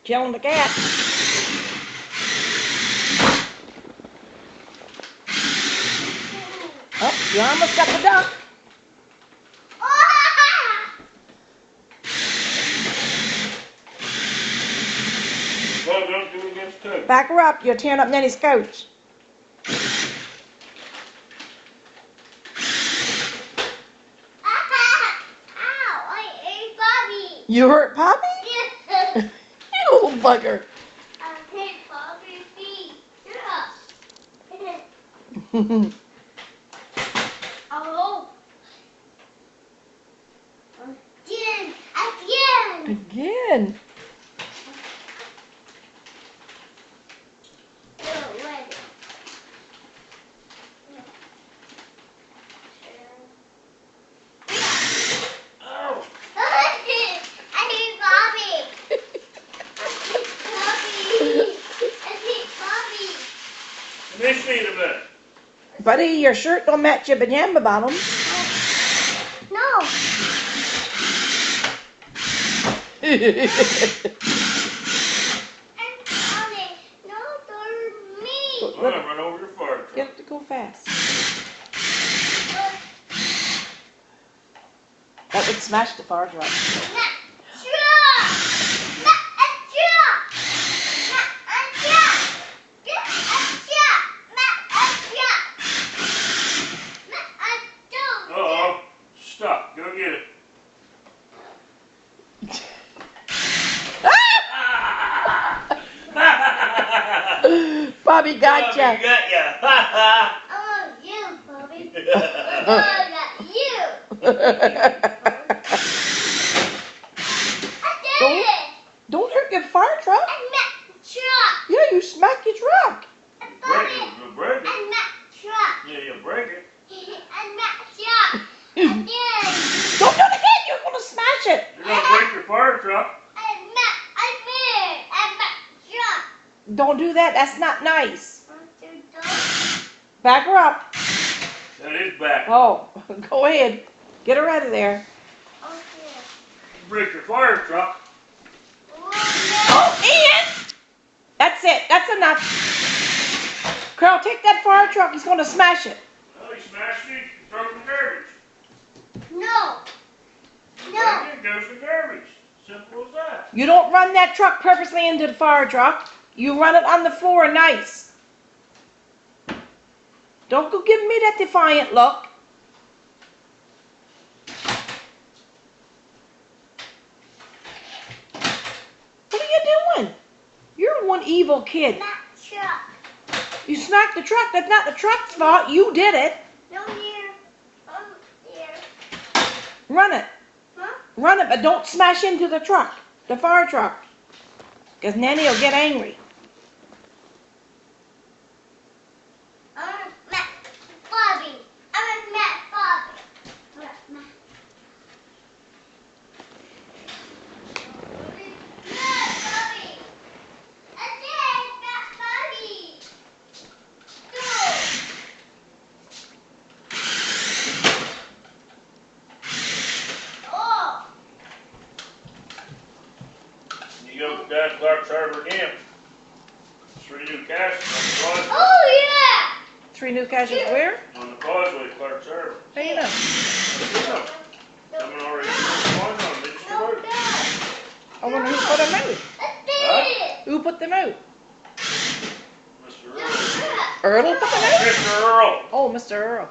Killing the cat. Oh, you almost got the duck. Well, don't do it against Coach. Back her up. You're tearing up Nenny's coach. You hurt Poppy? Yes. You little bugger. I hit Poppy's feet. Yeah. Oh. Again. Again. Oh. I hate Bobby. I hate Bobby. Miss me in a minute. Buddy, your shirt don't match your pajama bottom. No. And Bobby, no, don't me. I'm gonna run over your fire truck. Get it to go fast. That would smash the fire truck. Uh-oh. Stop. Go get it. Bobby got Bobby ya. got ya. I want you, Bobby. I got you. I did it. Don't hurt your fire truck. I met the truck. Yeah, you smacked your truck. Break it. You'll break it. I met the truck. Yeah, you'll break it. I met the truck. I did. Don't do it again. You're going to smash it. You're gonna break your fire truck. I met the truck. Don't do that. That's not nice. 1, 2, 3. Back her up. That is back. Oh, go ahead. Get her out of there. Okay. Break your fire truck. Oh, Ian! That's it. That's enough. Carl, take that fire truck. He's going to smash it. Well, you smashed it. Throw it in the garbage. No. Break it, goes in the garbage. Simple as that. You don't run that truck purposely into the fire truck. You run it on the floor nice. Don't go giving me that defiant look. What are you doing? You're one evil kid. Not truck. You smacked the truck. That's not the truck's fault. You did it. No here. Here. Run it. Huh? Run it, but don't smash into the truck, the fire truck. Because Nanny will get angry. Met Bobby. I met Bobby. Met Bobby. I did met Bobby. Oh. You go down to Clark's Harbor again. 3 new caches on the causeway. Oh yeah. 3 new caches where? On the causeway, Clark's Harbor. How you know? Someone already put one on. They just No, wrote it. no. I wonder who put them out. I did. Who put them out? Mr. Earl. Earl put them out? Mr. Earl. Oh, Mr. Earl.